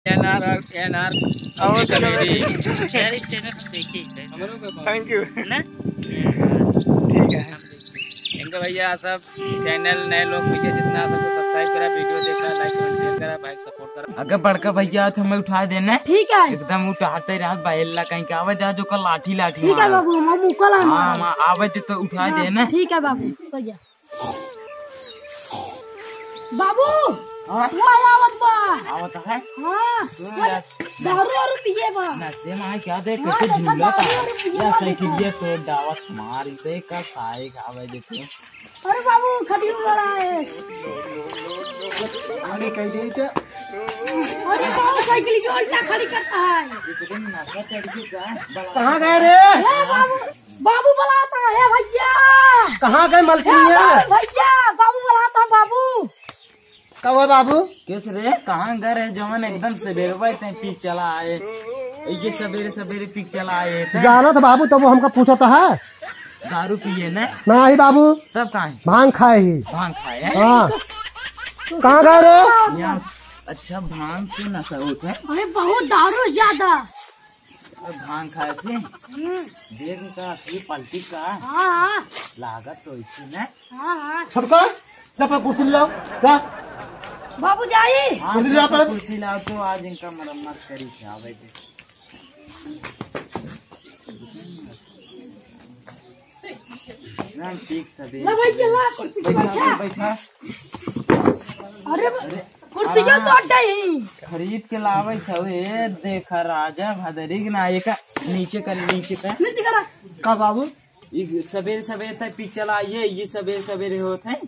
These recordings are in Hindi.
एनआर और एनआर और कॉमेडी। Thank you. ठीक है इनका भैया सब चैनल नए लोग भैया जितना सबको सब्सक्राइब करा, वीडियो देखा, लाइक कमेंट शेयर करा, भाई सपोर्ट करा। अगर बड़का भैया तो हमें उठा देना। ठीक है एकदम उठाते रहा बाइल्ला कहीं के आवे जा जो कल लाठी लाठी। ठीक है बाबू हम कल आवे तो उठा देना। ठीक है बाबू सही है बाबू। हाँ आवत है हाँ दारू और पिए बा नशे में क्या दे कैसे झूला था या साइकिल तो दावत हमारी से का खाए खावे देते। अरे बाबू खड़ी हो रहा है। अरे कह दी थे। अरे बाबू साइकिल की उल्टा खड़ी करता है। नशा चढ़ गया। कहाँ गए रे? बाबू बाबू बुलाता है भैया। कहाँ गए मलकिनिया? भैया बाबू बुलाता है बाबू। कब है बाबू? किस रे कहाँ गए रहे जवन एकदम सवेरे पीक चला आए ये सवेरे सवेरे पीक चला आए थे। जाना था बाबू तो वो हमका पूछा तो है दारू पिए न नहीं बाबू तब कहाँ भांग खाए ही। भांग खाए। हाँ कहाँ गए रे? यहाँ अच्छा भांग से नशा होता है। अरे बहुत दारू ज्यादा भांग खाए से देख का पलटी का हाँ लागत तो इसी न। हाँ छोटका जब कुर्सी लाओ क्या बाबू जाइए। कुर्सी लाओ तो आज इनका मरम्मत करी थे आवे ठीक सभी कुर्सी पे बैठा। बैठा। अरे कुर्सी क्यों तोड़ गई? खरीद के लावे छवे देखा राजा भदरी ना एक नीचे करा का बाबू सवेरे सवेरे तक पी चला ये सवेरे सवेरे होते हैं।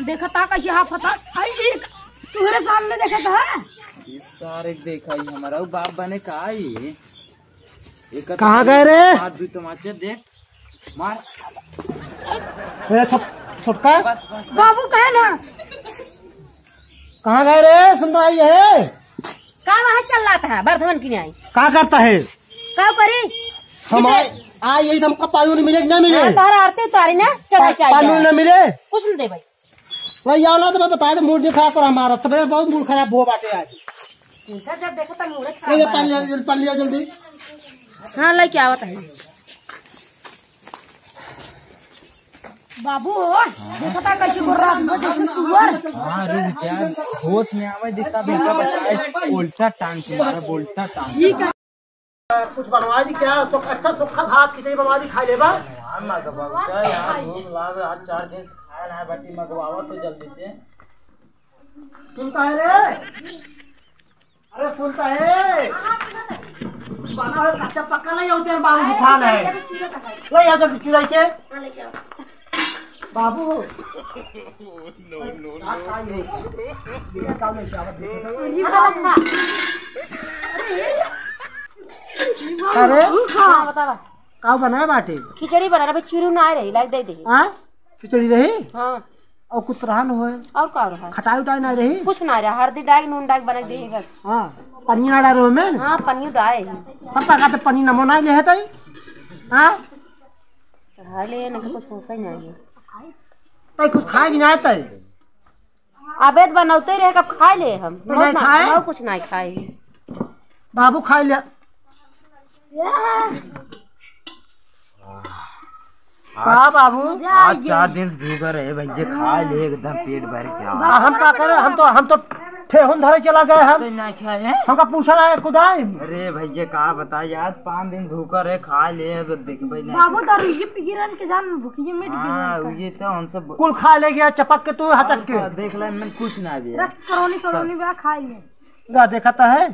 देखा था कैसे हाथ फटा तुम्हारे सामने देखा था। ये सारे देखा ही हमारा बाप बने का ये कहाँ गए रे? दू तमाचे देख मार छोटका बस बस बाबू कहे ना कहाँ गए रे? सुंदर आई है कहाँ वहाँ चल रहा था बर्धमान की नहीं क्या करता है? क्या करी हम आए यही हमको पानी नहीं मिले न मिले तारा आरती उतारी ना चढ़ा के पानी न मिले कुछ नहीं दे भाई वही आओ ना तो मैं बता दे मूड नहीं खराब कर हमारा सवेरे बहुत मूड खराब हुआ बाटे आज। जब देखा था मूड नहीं पानी लिया जल्दी। हाँ ला क्या होता है बाबू देखा था कैसे कर रहा था जैसे सुअर। हाँ रुक जा होश में आवे जिसका बेटा बताए उल्टा टांग के मारा बोलता टांग। कुछ बनवा दी क्या? अच्छा सूखा भात खिचड़ी बनवा दी खा लेबा। यार भूख लागे आज 4 दिन से खाया ना बाटी मंगवाओ तो जल्दी से। सुनता है रे? अरे सुनता है बना है कच्चा पक्का नहीं होते हैं बाबू दुकान है ले आओ जल्दी चुराई के बाबू। अरे का बना है बाटे? खिचड़ी बना रहा चूरू ना रही लाइक दे दे। खिचड़ी रही हाँ और कुछ रहा न होए और का रहा खटाई उटाई नहीं रही कुछ ना रहा हल्दी डाल नून डाल बना दे बस। हाँ पनीर ना डालो में हाँ पनीर डाले पापा का तो पनीर नमो नहीं ले है तई। हाँ चढ़ा ले ना कुछ होता ही नहीं तई कुछ खाए कि नहीं तई? अबेद बनौते रहे कब खा ले हम तो नहीं खाए? कुछ नहीं खाए बाबू खा लिया। हाँ बाबू आज 4 दिन से भूखा रहे भैया खा ले एकदम पेट भर के। हम क्या करे? हम तो ठेहुन धरे चला गए हम तो ना खाए हमका पूछा ना खुदाई। अरे भैया कहा बता यार 5 दिन भूखा रहे खा ले देख भाई बाबू दारू ये पिगिरन के जान भूखिए मिट हाँ ये तो हम सब कुल खा ले गया चपक के तू हचक के देख ले मैंने कुछ ना दिया रस करोनी सरोनी बा खाई ले गा देखता है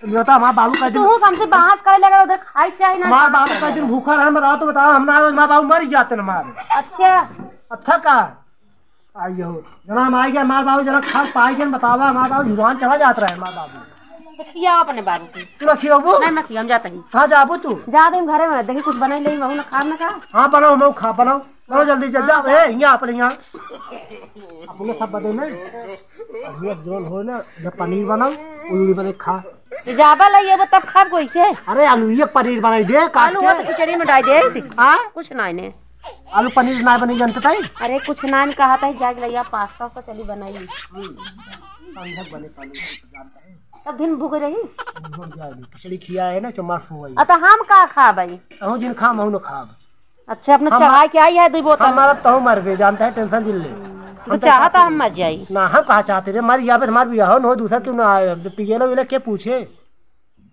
तो हमारा बाबू का दिन तू हमसे बहस करे लगा उधर खाई चाहे ना हमारा बाबू का दिन भूखा रहा बताओ तो बताओ हमारे बाबू मर जाते न हमारे। अच्छा अच्छा का आइए हो जना हम आई गया हमारे बाबू जना खा पाई गए बतावा हमारे बाबू जुबान चढ़ा जाता रहे हमारे बाबू। खिया अपने बाबू की तू ना खियाबू? नहीं मैं खिया हम जाता ही कहाँ जाबू तू? जा दे घरे में देखी कुछ बनाई ले महू ना खा ना खा। हाँ बनाओ मैं खा बनाओ बनाओ जल्दी से जा यहाँ अपने यहाँ अपने सब बदे में अभी जोन हो ना जब पनीर बनाओ उल्ली बने खा जाबा लइए वो तब खाब कोई से। अरे आलू ये पनीर बनाई दे काट आलू के वो तो खिचड़ी में डाल दे हाँ कुछ नहीं ने आलू पनीर ना बनी जनता ताई अरे कुछ नान कहा था जाग लिया पास्ता तो चली बनाई बने तब दिन भूख रही खिचड़ी खिया है ना चमार सो गई अतः हम का खा भाई अहू जिन खा महू न खा अच्छा अपना चढ़ा के आई है 2 बोतल हमारा तो मर गए जानता है टेंशन जिल ले तो चाहता हम मर जाई ना हम कहा चाहते थे हमारी यहाँ पे हमारे बियाह न हो दूसरा क्यों ना आए पिए लो के पूछे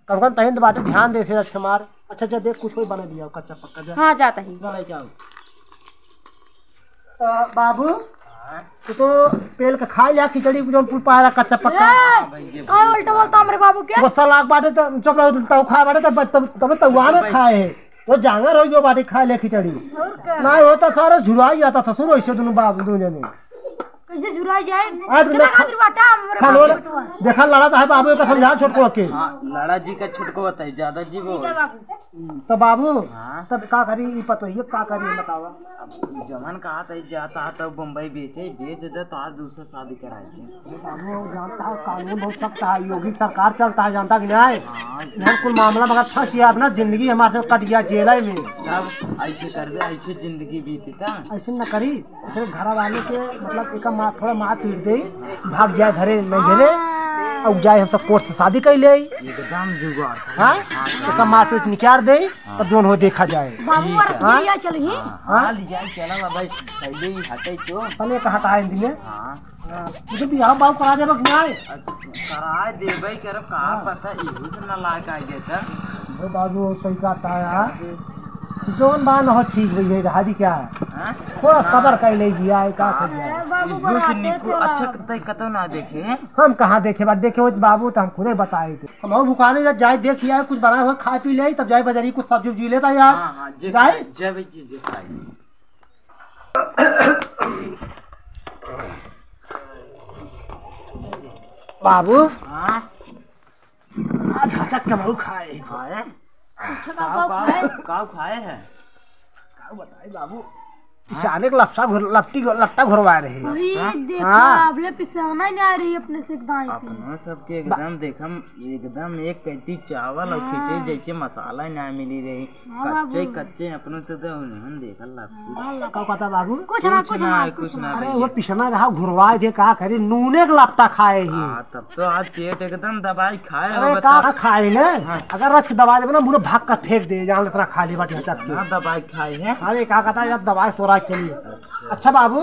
कम कम तहिन बाटे ध्यान दे से हमार अच्छा अच्छा देख कुछ कोई बना दिया कच्चा पक्का जा हाँ जाता ही बाबू तो पेल का खा लिया खिचड़ी जो पाया कच्चा पक्का उल्टा बोलता हमारे बाबू क्या गुस्सा लाग बाटे तो चुप रहो तो खा बाटे तब तवा में खाए है वो जांगर हो जो बाटे खा ले खिचड़ी ना हो तो खा झुरा ही आता ससुर वैसे दोनों बाबू दोनों ने कैसे झुरा जाए कितना खातिर बाटा खा लो देखा लड़ा तो है बाबू का समझा छोटको के लड़ा जी का छोटको बताई ज्यादा जी वो तो बाबू तब का करी पता है का करी बतावा जवान कहा था जाता तो बम्बई बेच दे तो आज दूसरा शादी कराए बाबू जानता है कानून बहुत सख्त है योगी सरकार चलता है जानता कि नहीं कुल मामला मगर फंस गया अपना जिंदगी हमारे से कट गया जेल में सब ऐसे कर दे ऐसे जिंदगी बीती था ऐसे न करी फिर घर वाले के मतलब एक थोड़ा मार पीट दे भाग जाए घरे नहीं घरे अब जाए हम सब कोर्ट से शादी कर ले एकदम जुगाड़ हाँ एक मार पीट निकाल दे और दोनों देखा जाए चला भाई पहले ही हटे तो पहले कहा था हिंदी में मुझे बिहार बाबू करा दे कराए देवे कर कहा पता इहू से न लायक आ गया था बाबू सही कहता है यार जोन बान हो ठीक हुई है हादी क्या है थोड़ा सबर कर लीजिए आए का अच्छा कतो ना देखे हम कहाँ देखे बात देखे हो बाबू तो हम खुद ही बताए थे हम भुखाने जब जाए देखिए कुछ बना हुआ खा पी ले तब जाए बाजारी कुछ सब्जी उब्जी लेता यार जाए जब बाबू आज हचक के महू खाए काव खाए है बताए बाबू पिसाने का लपटा घुरवा रहे पिसाना नहीं आ रही अपने से अपना सबके एकदम देखम एकदम एक कटी चावल और खिचड़ी जैसे मसाला ना मिली रही कच्चे कच्चे अपनों से तो उन्होंने देखल का पता बाबू कुछ ना अरे वो पिसना रहा घुरवा दे का करे नूने का लपटा खाए ही तब तो आज पेट एकदम दवाई खाए अरे का खाए ने अगर रच के दवा देवे ना मुझे भाग का फेंक दे जान इतना खा ले बाटे दवाई खाए है अरे का कहता है दवाई सोरा चलिए अच्छा बाबू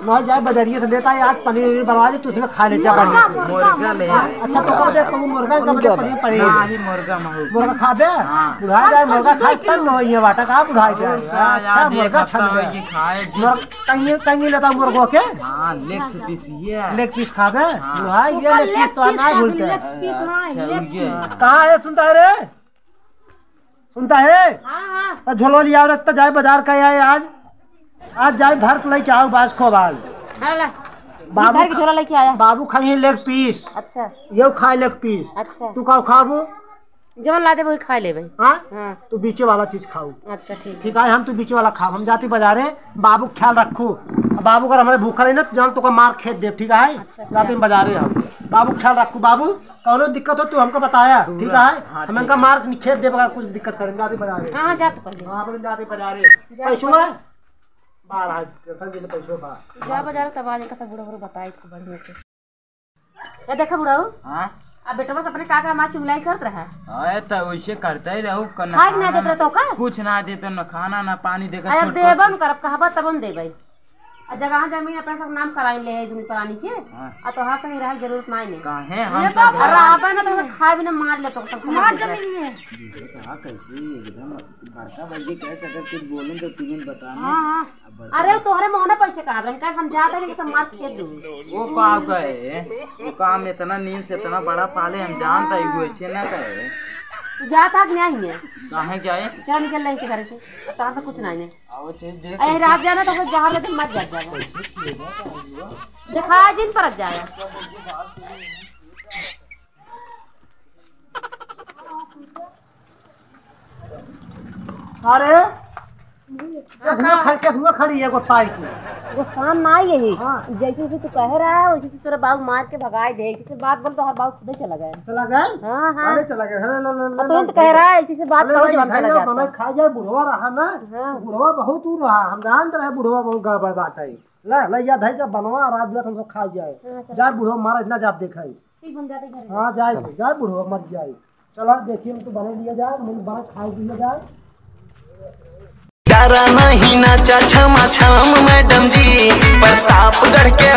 मैं जाए बजरिए से लेता है आज पनीर बनवा दे तू उसमें खा ले जा मुर्गा ले अच्छा तो कब दे मुर्गा कब दे पनीर पनीर मुर्गा खा दे बुढ़ा जाए मुर्गा खाए तब न होइए बाटा का बुढ़ा जाए अच्छा मुर्गा छन खाए कंगी लेता मुर्गो के लेग पीस खा दे बुढ़ा ये लेग पीस तो ना भूलते कहाँ है सुनता है रे सुनता है झोलो लिया रखता जाए बाजार का आज आज जाए भर लेके आओ बाज को बाल बाबू की झोला लेके आया बाबू खाई लेग पीस अच्छा ये खाए लेग पीस अच्छा तू का खाबू जवन ला दे वही खा ले भाई हाँ तू बीचे वाला चीज खाऊ अच्छा ठीक ठीक है हम तू बीचे वाला खाओ हम जाते बाजारे बाबू ख्याल रखू बाबू अगर हमारे भूखा नहीं ना जान तो का मार खेत दे ठीक है जाते बाजारे हम बाबू ख्याल रखू बाबू कौनो दिक्कत हो तू हमको बताया ठीक है हम इनका मार खेत दे कुछ दिक्कत करेंगे जाते बाजारे हाँ जाते बाजारे पैसों में जा बाजार तब आज का बुढ़ा बुढ़ा बताए खूब बढ़िया से ये देखा बुढ़ा अब बेटवा अपने काका माँ चुगलाई करत रहा है तो वैसे करते ही रहू खाए ना देत रह तो का कुछ ना देते न खाना ना पानी देकर अब देबन करब कहबा तबन देबै आ जगह जमीन अपना सब नाम कराई ले है दुनी प्राणी के आ तो हां कहीं रह जरूरत नहीं है काहे हम सब रहबा ना तो खाए बिना मार ले तो सब मार जमीन में हां कैसे एकदम बड़का बल्दी कह सकत कुछ बोलूं तो तुम बताना हां अरे तोहरे मोहना पैसे कहा रन का हम जाते हैं तो मार के दू वो का कहे वो काम इतना नींद से इतना बड़ा पाले हम जानता ही कोई छे ना कहे जाता नहीं है काहे जाए चल निकल ले के घर से कहां पे कुछ नहीं है आओ चीज देख ए रात जाना तो जहां ले मत जाएगा देखा जिन पर जाए अरे हुआ खड़ी है ताई की वो शाम ना आई है। जैसे जैसे तू कह रहा है वैसे तेरा बाबू मार के भगाए दे। इसी से बात बोल तो हर बाबू खुद चला गए। हाँ हाँ चला गए। तो कह रहा है इसी से बात करो जब हम चला जाता। खा जाए बुढ़वा रहा ना। बुढ़वा बहुत दूर रहा, हम जानते रहे बुढ़वा बहुत गड़बड़ बात है। ला याद है जब बनवा रात बिरात हमको खा जाए। जाए बुढ़वा मारा इतना जाप देखा है। हाँ जाए बुढ़वा मर जाए। चला देखिए हम तो बने लिया जाए, मुझे बना खाए दिया जाए। नहीं नाचा छमा छम मैडम जी प्रतापगढ़ के